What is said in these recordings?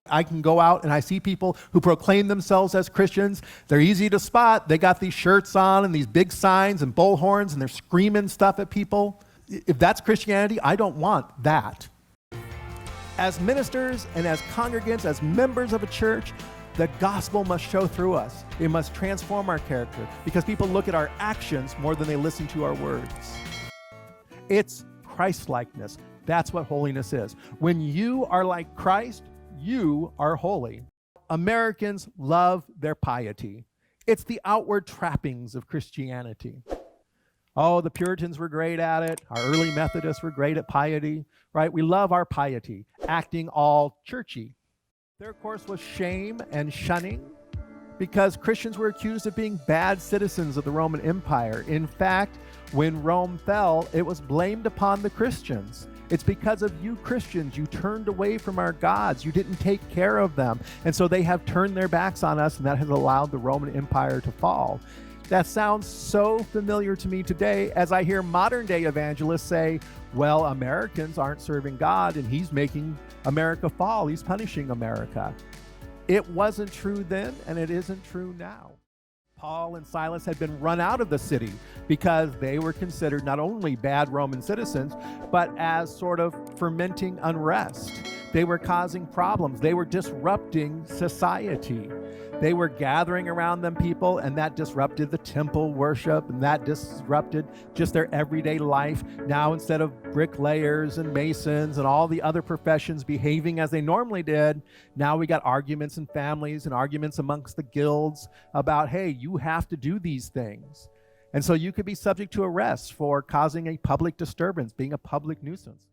I can go out and I see people who proclaim themselves as Christians. They're easy to spot. They got these shirts on and these big signs and bullhorns and they're screaming stuff at people. If that's Christianity, I don't want that. As ministers and as congregants, as members of a church, the gospel must show through us. It must transform our character because people look at our actions more than they listen to our words. It's Christ-likeness. That's what holiness is. When you are like Christ, you are holy. Americans love their piety. It's the outward trappings of Christianity. Oh, the Puritans were great at it. Our early Methodists were great at piety, right? We love our piety, acting all churchy. There, of course, was shame and shunning because Christians were accused of being bad citizens of the Roman Empire. In fact, when Rome fell, it was blamed upon the Christians. It's because of you Christians, you turned away from our gods. You didn't take care of them. And so they have turned their backs on us, and that has allowed the Roman Empire to fall. That sounds so familiar to me today as I hear modern day evangelists say, well, Americans aren't serving God and he's making America fall. He's punishing America. It wasn't true then and it isn't true now. Paul and Silas had been run out of the city because they were considered not only bad Roman citizens, but as sort of fermenting unrest. They were causing problems. They were disrupting society. They were gathering around them people, and that disrupted the temple worship, and that disrupted just their everyday life. Now, instead of bricklayers and masons and all the other professions behaving as they normally did, now we got arguments in families and arguments amongst the guilds about, hey, you have to do these things. And so you could be subject to arrest for causing a public disturbance, being a public nuisance.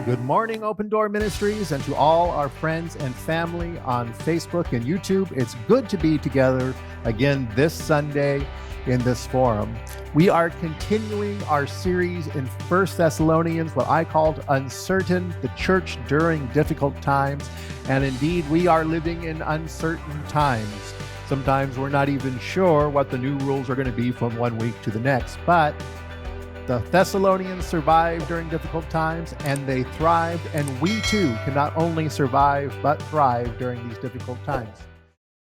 Good morning, Open Door Ministries, and to all our friends and family on Facebook and YouTube. It's good to be together again this Sunday in this forum. We are continuing our series in 1 Thessalonians, what I called Uncertain, the Church During Difficult Times. And indeed, we are living in uncertain times. Sometimes we're not even sure what the new rules are going to be from one week to the next, but the Thessalonians survived during difficult times and they thrived, and we too can not only survive but thrive during these difficult times.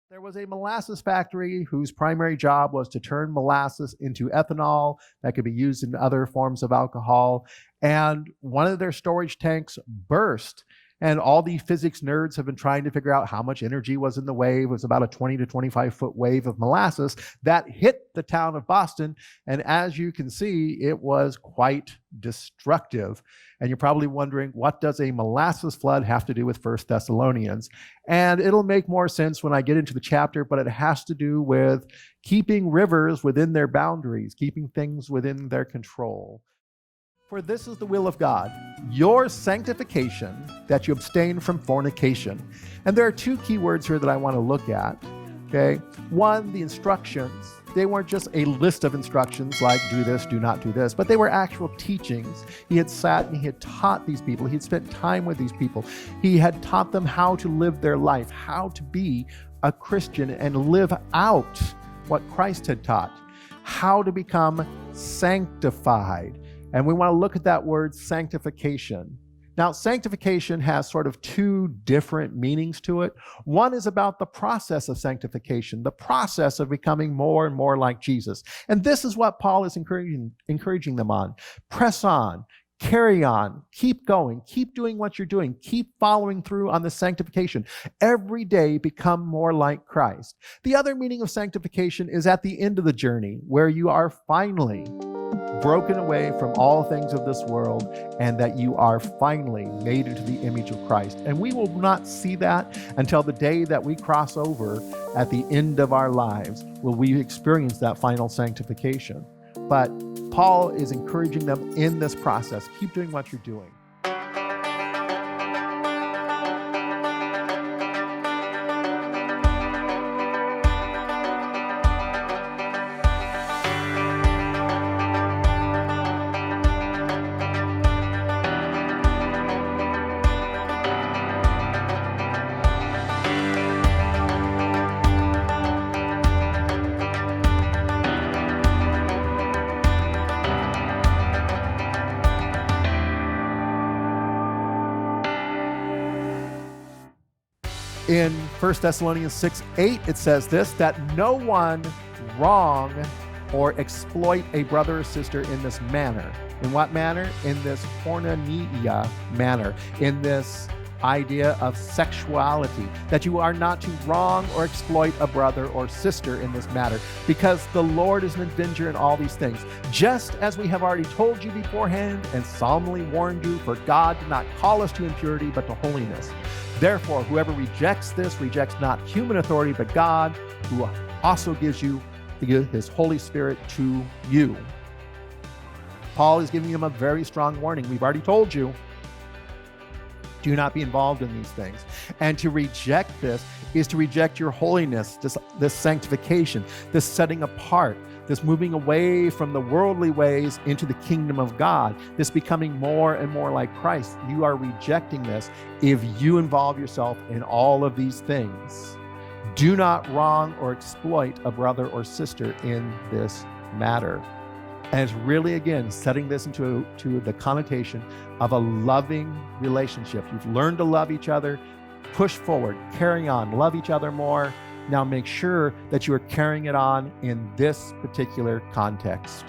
There was a molasses factory whose primary job was to turn molasses into ethanol that could be used in other forms of alcohol, and one of their storage tanks burst. And all the physics nerds have been trying to figure out how much energy was in the wave. It was about a 20 to 25 foot wave of molasses that hit the town of Boston. And as you can see, it was quite destructive. And you're probably wondering, what does a molasses flood have to do with 1 Thessalonians? And it'll make more sense when I get into the chapter, but it has to do with keeping rivers within their boundaries, keeping things within their control. For this is the will of God, your sanctification, that you abstain from fornication. And there are two key words here that I want to look at, okay? One, the instructions. They weren't just a list of instructions like do this, do not do this, but they were actual teachings. He had sat and he had taught these people. He had spent time with these people. He had taught them how to live their life, how to be a Christian and live out what Christ had taught, how to become sanctified. And we want to look at that word sanctification. Now, sanctification has sort of two different meanings to it. One is about the process of sanctification, the process of becoming more and more like Jesus. And this is what Paul is encouraging them on. Press on, carry on, keep going, keep doing what you're doing, keep following through on the sanctification. Every day become more like Christ. The other meaning of sanctification is at the end of the journey, where you are finally broken away from all things of this world, and that you are finally made into the image of Christ. And we will not see that until the day that we cross over at the end of our lives, will we experience that final sanctification. But Paul is encouraging them in this process. Keep doing what you're doing. In 1 Thessalonians 6:8, it says this, that no one wrong or exploit a brother or sister in this manner. In what manner? In this porneia manner, in this idea of sexuality, that you are not to wrong or exploit a brother or sister in this matter, because the Lord is an avenger in all these things. Just as we have already told you beforehand and solemnly warned you, for God did not call us to impurity, but to holiness. Therefore, whoever rejects this rejects not human authority, but God, who also gives you his Holy Spirit to you. Paul is giving them a very strong warning. We've already told you, do not be involved in these things. And to reject this is to reject your holiness, this sanctification, this setting apart, this moving away from the worldly ways into the kingdom of God, this becoming more and more like Christ. You are rejecting this if you involve yourself in all of these things. Do not wrong or exploit a brother or sister in this matter. And it's really, again, setting this into the connotation of a loving relationship. You've learned to love each other, push forward, carry on, love each other more. Now make sure that you are carrying it on in this particular context.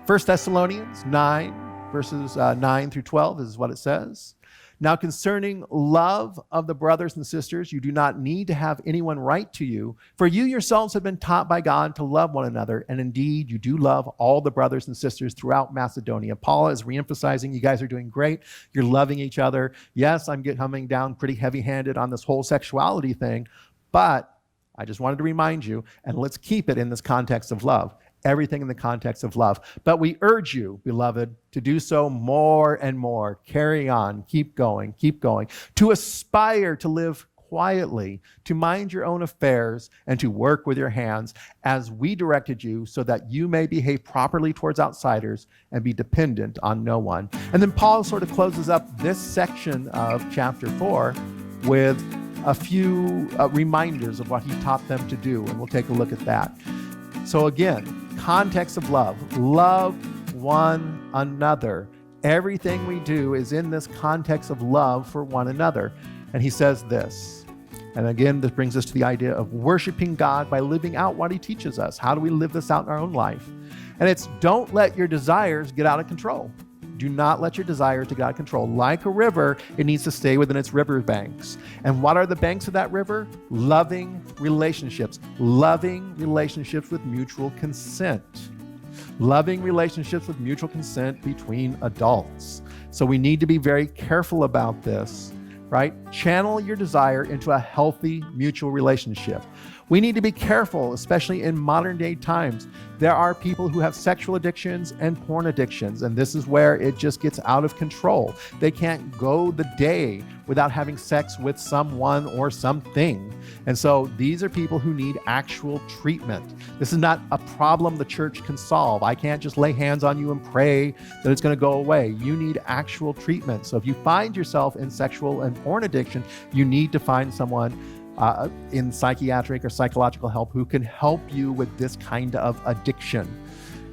1 Thessalonians 9, verses 9 through 12 is what it says. Now concerning love of the brothers and sisters, you do not need to have anyone write to you, for you yourselves have been taught by God to love one another, and indeed you do love all the brothers and sisters throughout Macedonia. Paul is reemphasizing, you guys are doing great, you're loving each other. Yes, I'm coming down pretty heavy-handed on this whole sexuality thing, but I just wanted to remind you, and let's keep it in this context of love. Everything in the context of love. But we urge you, beloved, to do so more and more. Carry on, keep going, to aspire to live quietly, to mind your own affairs, and to work with your hands as we directed you, so that you may behave properly towards outsiders and be dependent on no one. And then Paul sort of closes up this section of chapter 4 with a few reminders of what he taught them to do, and we'll take a look at that. So again, context of love. Love one another. Everything we do is in this context of love for one another. And he says this. And again, this brings us to the idea of worshiping God by living out what he teaches us. How do we live this out in our own life? And it's don't let your desires get out of control. Do not let your desires get out of control. Like a river, it needs to stay within its river banks. And what are the banks of that river? Loving relationships. Loving relationships with mutual consent. Loving relationships with mutual consent between adults. So we need to be very careful about this, right? Channel your desire into a healthy mutual relationship. We need to be careful, especially in modern day times. There are people who have sexual addictions and porn addictions, and this is where it just gets out of control. They can't go the day without having sex with someone or something. And so these are people who need actual treatment. This is not a problem the church can solve. I can't just lay hands on you and pray that it's going to go away. You need actual treatment. So if you find yourself in sexual and porn addiction, you need to find someone in psychiatric or psychological help who can help you with this kind of addiction,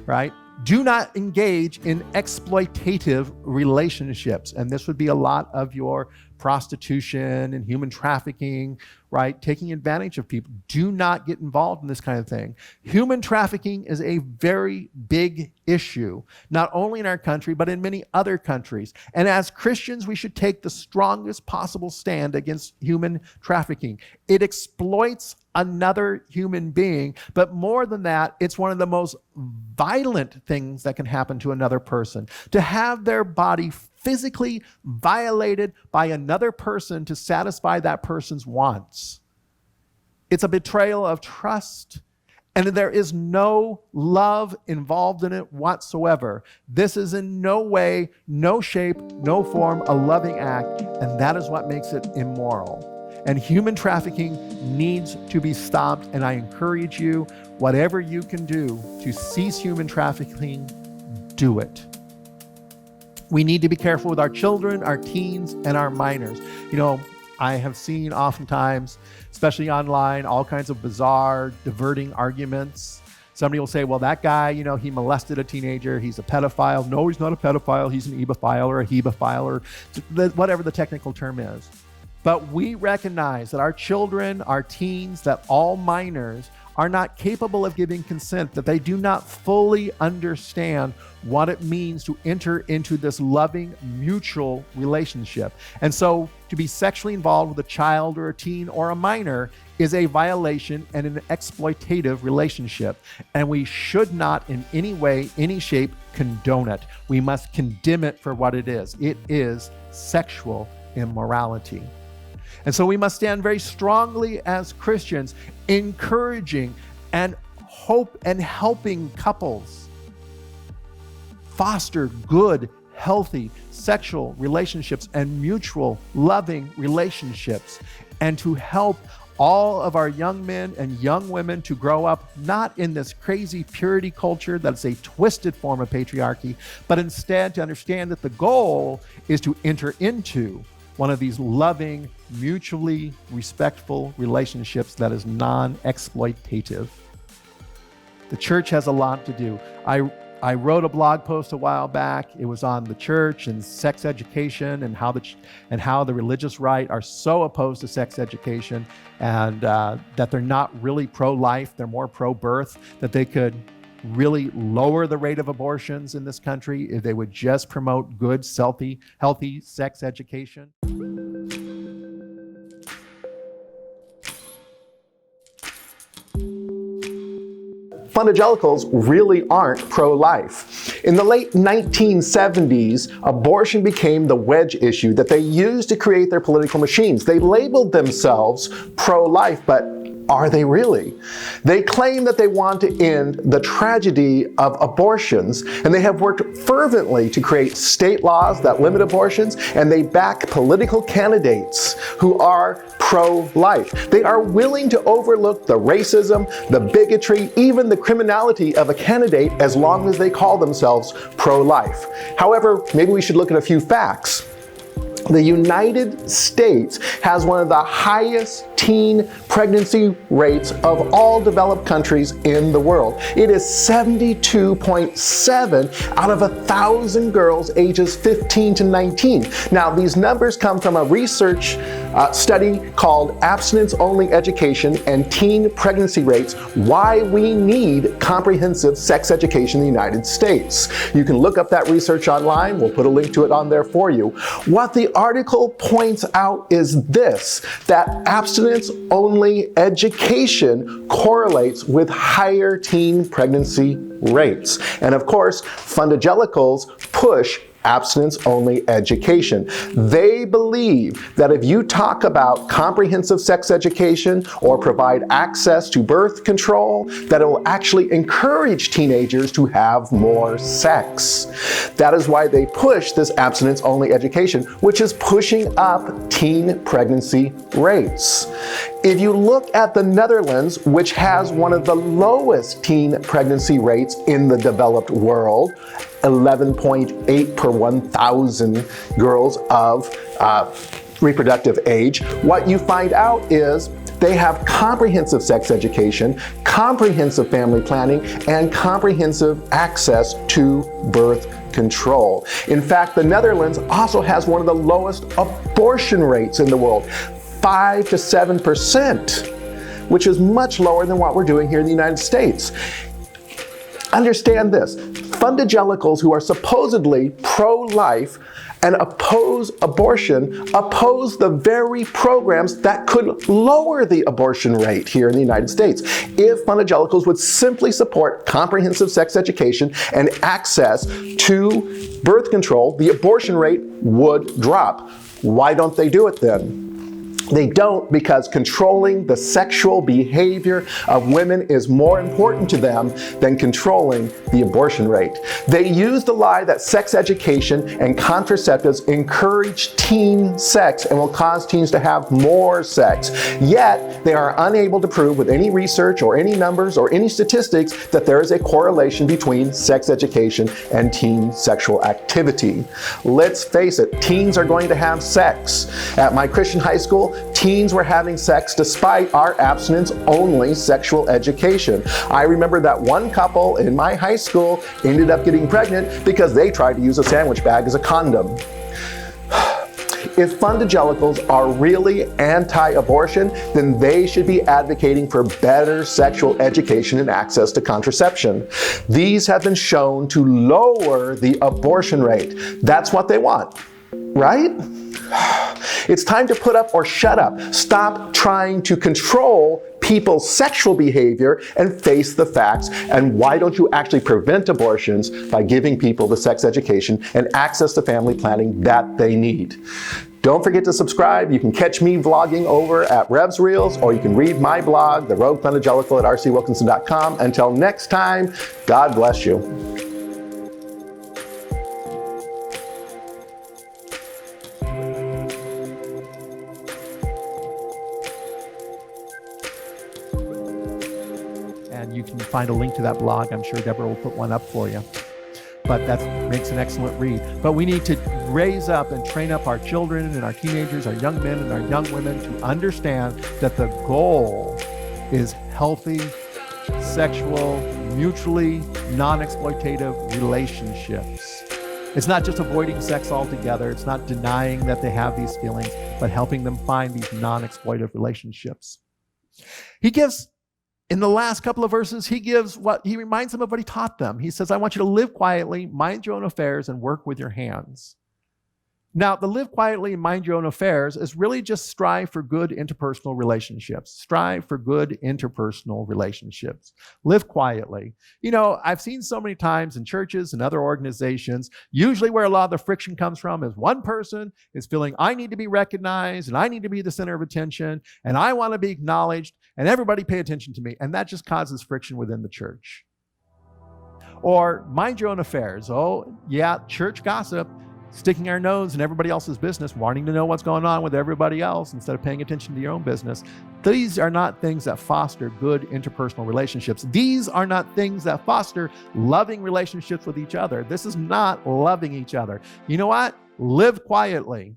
right? Do not engage in exploitative relationships. And this would be a lot of your prostitution and human trafficking, right? Taking advantage of people. Do not get involved in this kind of thing. Human trafficking is a very big issue, not only in our country, but in many other countries. And as Christians, we should take the strongest possible stand against human trafficking. It exploits another human being, but more than that, it's one of the most violent things that can happen to another person. To have their body physically violated by another person to satisfy that person's wants. It's a betrayal of trust, and there is no love involved in it whatsoever. This is in no way, no shape, no form a loving act, and that is what makes it immoral. And human trafficking needs to be stopped, and I encourage you, whatever you can do to cease human trafficking, do it. We need to be careful with our children, our teens, and our minors. You know, I have seen oftentimes, especially online, all kinds of bizarre, diverting arguments. Somebody will say, well, that guy, you know, he molested a teenager. He's a pedophile. No, he's not a pedophile. He's an ebophile or a hebephile or whatever the technical term is. But we recognize that our children, our teens, that all minors are not capable of giving consent, that they do not fully understand what it means to enter into this loving, mutual relationship. And so to be sexually involved with a child or a teen or a minor is a violation and an exploitative relationship. And we should not in any way, any shape, condone it. We must condemn it for what it is. It is sexual immorality. And so we must stand very strongly as Christians, encouraging and hope and helping couples foster good, healthy sexual relationships and mutual loving relationships, and to help all of our young men and young women to grow up not in this crazy purity culture that's a twisted form of patriarchy, but instead to understand that the goal is to enter into one of these loving, mutually respectful relationships that is non-exploitative. The church has a lot to do. I wrote a blog post a while back. It was on the church and sex education and how the religious right are so opposed to sex education, and that they're not really pro-life, they're more pro-birth, that they could really lower the rate of abortions in this country if they would just promote good, healthy sex education. Fundamentals really aren't pro-life. In the late 1970s, abortion became the wedge issue that they used to create their political machines. They labeled themselves pro-life, but are they really? They claim that they want to end the tragedy of abortions, and they have worked fervently to create state laws that limit abortions, and they back political candidates who are pro-life. They are willing to overlook the racism, the bigotry, even the criminality of a candidate as long as they call themselves pro-life. However, maybe we should look at a few facts. The United States has one of the highest teen pregnancy rates of all developed countries in the world. It is 72.7 out of 1,000 girls ages 15 to 19. Now, these numbers come from a research study called Abstinence-Only Education and Teen Pregnancy Rates, Why We Need Comprehensive Sex Education in the United States. You can look up that research online. We'll put a link to it on there for you. What the article points out is this, that abstinence-only education correlates with higher teen pregnancy rates. And of course, fundamentals push abstinence-only education. They believe that if you talk about comprehensive sex education or provide access to birth control, that it will actually encourage teenagers to have more sex. That is why they push this abstinence-only education, which is pushing up teen pregnancy rates. If you look at the Netherlands, which has one of the lowest teen pregnancy rates in the developed world, 11.8 per 1,000 girls of reproductive age, what you find out is they have comprehensive sex education, comprehensive family planning, and comprehensive access to birth control. In fact, the Netherlands also has one of the lowest abortion rates in the world, 5 to 7%, which is much lower than what we're doing here in the United States. Understand this, fundamentals who are supposedly pro-life and oppose abortion, oppose the very programs that could lower the abortion rate here in the United States. If fundamentals would simply support comprehensive sex education and access to birth control, the abortion rate would drop. Why don't they do it then? They don't, because controlling the sexual behavior of women is more important to them than controlling the abortion rate. They use the lie that sex education and contraceptives encourage teen sex and will cause teens to have more sex. Yet, they are unable to prove with any research or any numbers or any statistics that there is a correlation between sex education and teen sexual activity. Let's face it, teens are going to have sex. At my Christian high school, teens were having sex despite our abstinence-only sexual education. I remember that one couple in my high school ended up getting pregnant because they tried to use a sandwich bag as a condom. if fundagelicals are really anti-abortion, then they should be advocating for better sexual education and access to contraception. These have been shown to lower the abortion rate. That's what they want, right? It's time to put up or shut up. Stop trying to control people's sexual behavior and face the facts. And why don't you actually prevent abortions by giving people the sex education and access to family planning that they need? Don't forget to subscribe. You can catch me vlogging over at Rev's Reels, or you can read my blog, The Rogue Fundagelical, at rcwilkinson.com. Until next time, God bless you. And you can find a link to that blog. I'm sure Deborah will put one up for you. But that makes an excellent read. But we need to raise up and train up our children and our teenagers, our young men and our young women to understand that the goal is healthy, sexual, mutually non-exploitative relationships. It's not just avoiding sex altogether. It's not denying that they have these feelings, but helping them find these non-exploitative relationships. He gives, in the last couple of verses, he reminds them of what he taught them. He says, I want you to live quietly, mind your own affairs, and work with your hands. Now, the live quietly and mind your own affairs is really just strive for good interpersonal relationships. Strive for good interpersonal relationships. Live quietly. You know, I've seen so many times in churches and other organizations, usually where a lot of the friction comes from is one person is feeling, I need to be recognized and I need to be the center of attention and I want to be acknowledged and everybody pay attention to me. And that just causes friction within the church. Or mind your own affairs. Oh, yeah, church gossip. Sticking our nose in everybody else's business, wanting to know what's going on with everybody else instead of paying attention to your own business. These are not things that foster good interpersonal relationships. These are not things that foster loving relationships with each other. This is not loving each other. You know what? Live quietly.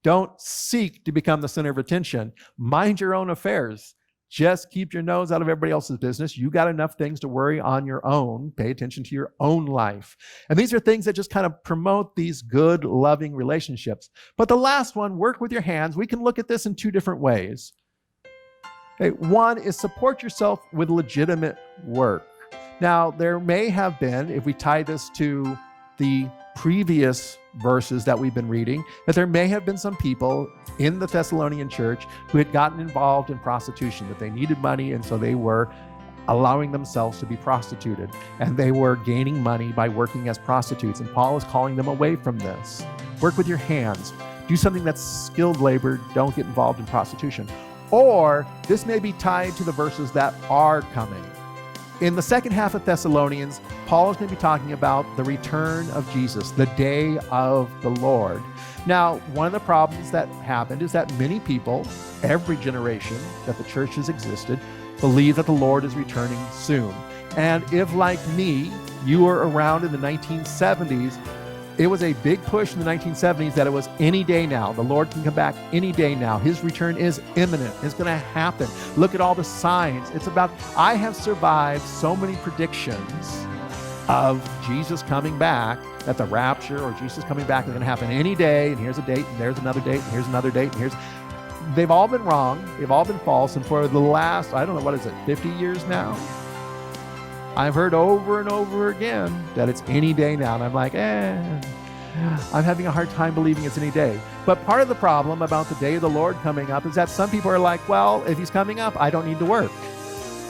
Don't seek to become the center of attention. Mind your own affairs. Just keep your nose out of everybody else's business. You got enough things to worry on your own. Pay attention to your own life. And these are things that just kind of promote these good, loving relationships. But the last one, work with your hands. We can look at this in two different ways. Okay, one is support yourself with legitimate work. Now, there may have been, if we tie this to the previous verses that we've been reading, that there may have been some people in the Thessalonian church who had gotten involved in prostitution, that they needed money, and so they were allowing themselves to be prostituted, and they were gaining money by working as prostitutes. And Paul is calling them away from this. Work with your hands. Do something that's skilled labor. Don't get involved in prostitution. Or this may be tied to the verses that are coming. In the second half of Thessalonians, Paul is going to be talking about the return of Jesus, the day of the Lord. Now, one of the problems that happened is that many people, every generation that the church has existed, believe that the Lord is returning soon. And if, like me, you were around in the 1970s, it was a big push in the 1970s that it was any day now. The Lord can come back any day now. His return is imminent. It's going to happen. Look at all the signs. It's about, I have survived so many predictions of Jesus coming back, that the rapture or Jesus coming back is going to happen any day. And here's a date, and there's another date, and here's another date, and they've all been wrong. They've all been false. And for the last, 50 years now, I've heard over and over again that it's any day now. And I'm like, I'm having a hard time believing it's any day. But part of the problem about the day of the Lord coming up is that some people are like, well, if he's coming up, I don't need to work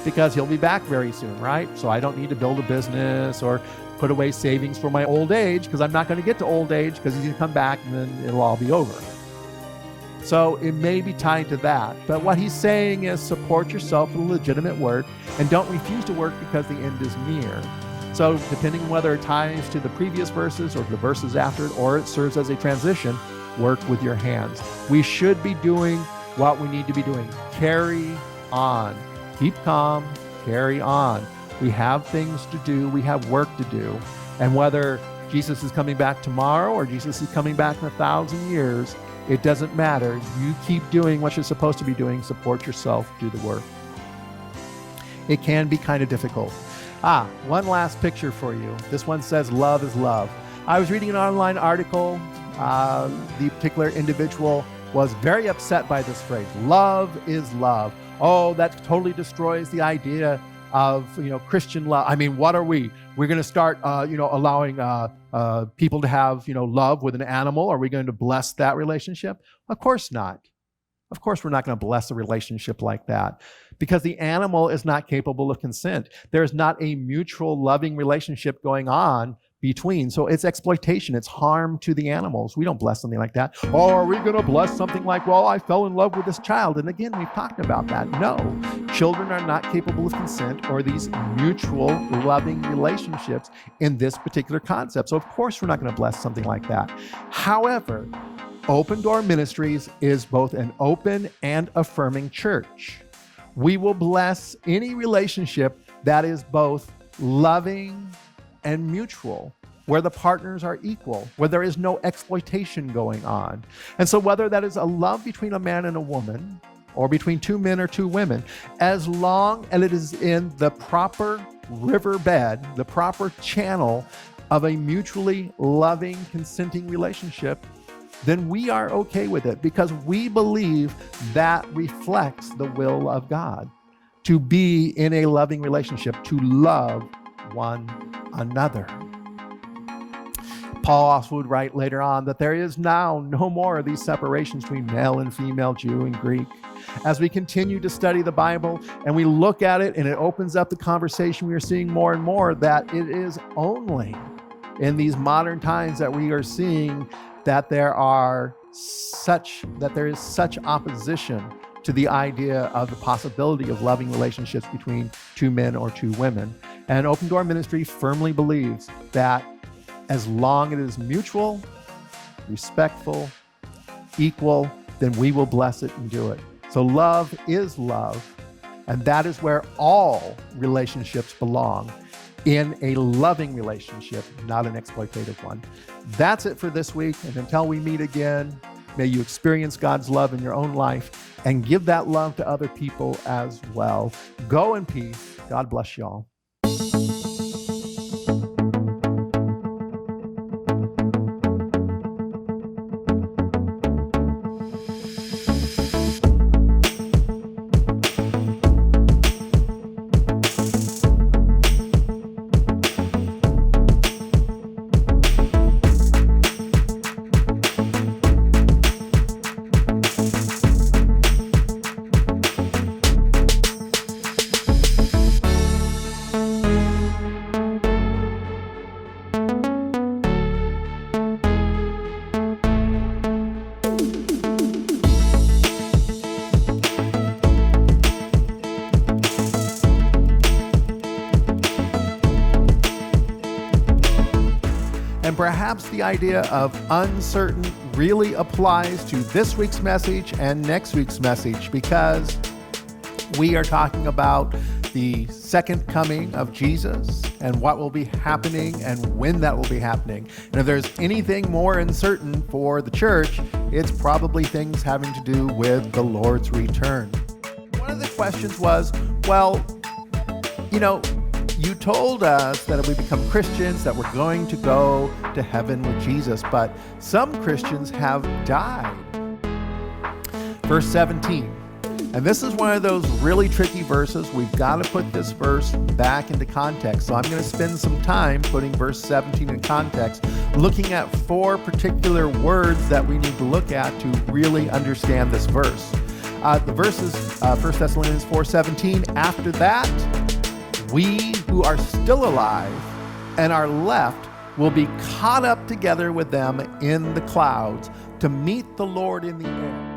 because he'll be back very soon, right? So I don't need to build a business or put away savings for my old age because I'm not going to get to old age because he's going to come back and then it'll all be over. So it may be tied to that. But what he's saying is support yourself with legitimate work and don't refuse to work because the end is near. So depending on whether it ties to the previous verses or the verses after it, or it serves as a transition, work with your hands. We should be doing what we need to be doing. Carry on. Keep calm. Carry on. We have things to do. We have work to do. And whether Jesus is coming back tomorrow or Jesus is coming back in 1,000 years, it doesn't matter. You keep doing what you're supposed to be doing. Support yourself. Do the work. It can be kind of difficult. One last picture for you. This one says, love is love. I was reading an online article the particular individual was very upset by this phrase, love is love. Oh, that totally destroys the idea of, Christian love. I mean, what are we? We're going to start, allowing people to have, love with an animal. Are we going to bless that relationship? Of course not. Of course, we're not going to bless a relationship like that because the animal is not capable of consent. There's not a mutual loving relationship going on between. So it's exploitation. It's harm to the animals. We don't bless something like that. Oh, are we going to bless something like, well, I fell in love with this child? And again, we've talked about that. No, children are not capable of consent or these mutual loving relationships in this particular concept. So of course, we're not going to bless something like that. However, Open Door Ministries is both an open and affirming church. We will bless any relationship that is both loving and mutual, where the partners are equal, where there is no exploitation going on. And so whether that is a love between a man and a woman, or between two men or two women, as long as it is in the proper riverbed, the proper channel of a mutually loving, consenting relationship, then we are okay with it because we believe that reflects the will of God to be in a loving relationship, to love one another. Paul also would write later on that there is now no more of these separations between male and female, Jew and Greek. As we continue to study the Bible and we look at it and it opens up the conversation, we are seeing more and more that it is only in these modern times that we are seeing that there is such opposition to the idea of the possibility of loving relationships between two men or two women. And Open Door Ministry firmly believes that as long as it is mutual, respectful, equal, then we will bless it and do it. So love is love, and that is where all relationships belong, in a loving relationship, not an exploitative one. That's it for this week. And until we meet again, may you experience God's love in your own life and give that love to other people as well. Go in peace. God bless you all. And perhaps the idea of uncertain really applies to this week's message and next week's message, because we are talking about the second coming of Jesus and what will be happening and when that will be happening. And if there's anything more uncertain for the church, it's probably things having to do with the Lord's return. One of the questions was, well, you told us that if we become Christians that we're going to go to heaven with Jesus, but some Christians have died. Verse 17, and this is one of those really tricky verses. We've got to put this verse back into context. So I'm going to spend some time putting verse 17 in context, looking at 4 particular words that we need to look at to really understand this verse. The verse is 1 Thessalonians 4:17. After that, we who are still alive and are left will be caught up together with them in the clouds to meet the Lord in the air.